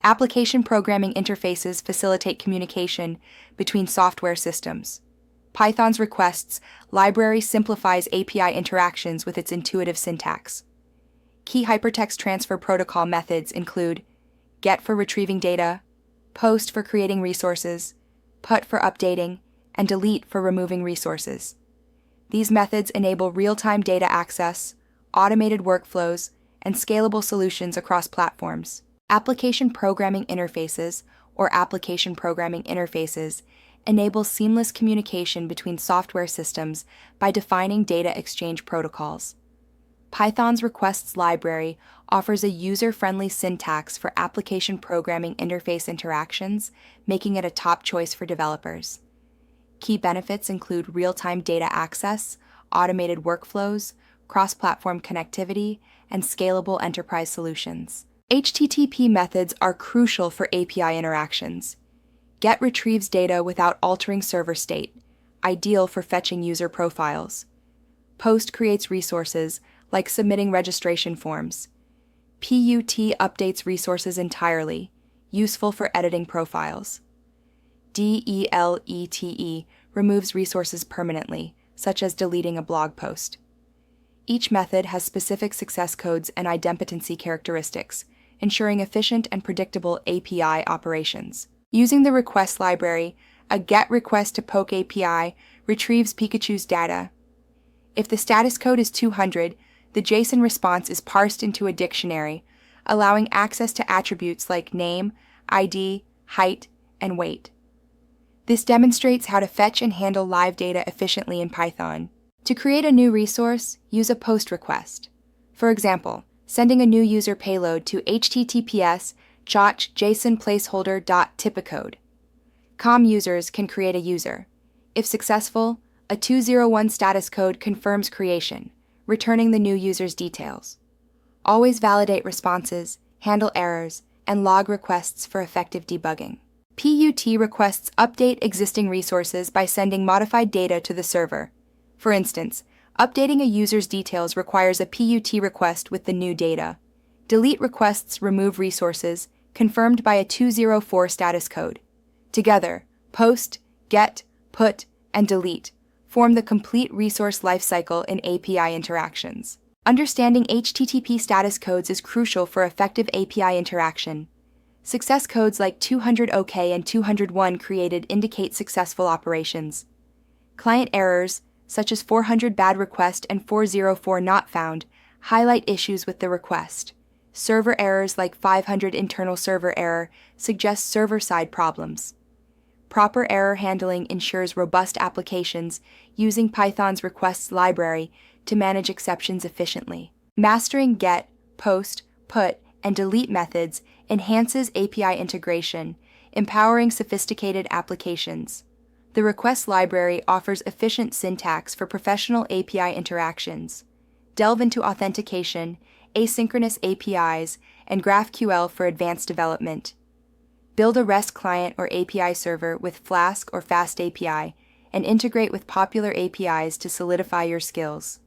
Application programming interfaces facilitate communication between software systems. Python's requests library simplifies API interactions with its intuitive syntax. Key hypertext transfer protocol methods include GET for retrieving data, POST for creating resources, PUT for updating, and DELETE for removing resources. These methods enable real-time data access, automated workflows, and scalable solutions across platforms. Application programming interfaces, or application programming interfaces, enable seamless communication between software systems by defining data exchange protocols. Python's requests library offers a user-friendly syntax for application programming interface interactions, making it a top choice for developers. Key benefits include real-time data access, automated workflows, cross-platform connectivity, and scalable enterprise solutions. HTTP methods are crucial for API interactions. GET retrieves data without altering server state, ideal for fetching user profiles. POST creates resources, like submitting registration forms. PUT updates resources entirely, useful for editing profiles. DELETE removes resources permanently, such as deleting a blog post. Each method has specific success codes and idempotency characteristics, ensuring efficient and predictable API operations. Using the request library, a GET request to Poke API retrieves Pikachu's data. If the status code is 200, the JSON response is parsed into a dictionary, allowing access to attributes like name, ID, height, and weight. This demonstrates how to fetch and handle live data efficiently in Python. To create a new resource, use a POST request. For example, sending a new user payload to https JSON-placeholder.typicode. COM users can create a user. If successful, a 201 status code confirms creation, returning the new user's details. Always validate responses, handle errors, and log requests for effective debugging. PUT requests update existing resources by sending modified data to the server. For instance, updating a user's details requires a PUT request with the new data. Delete requests remove resources, confirmed by a 204 status code. Together, POST, GET, PUT, and DELETE form the complete resource lifecycle in API interactions. Understanding HTTP status codes is crucial for effective API interaction. Success codes like 200 OK and 201 created indicate successful operations. Client errors, such as 400 bad request and 404 not found, highlight issues with the request. Server errors like 500 internal server error suggest server-side problems. Proper error handling ensures robust applications using Python's requests library to manage exceptions efficiently. Mastering GET, POST, PUT, and DELETE methods enhances API integration, empowering sophisticated applications. The request library offers efficient syntax for professional API interactions. Delve into authentication, asynchronous APIs, and GraphQL for advanced development. Build a REST client or API server with Flask or FastAPI, and integrate with popular APIs to solidify your skills.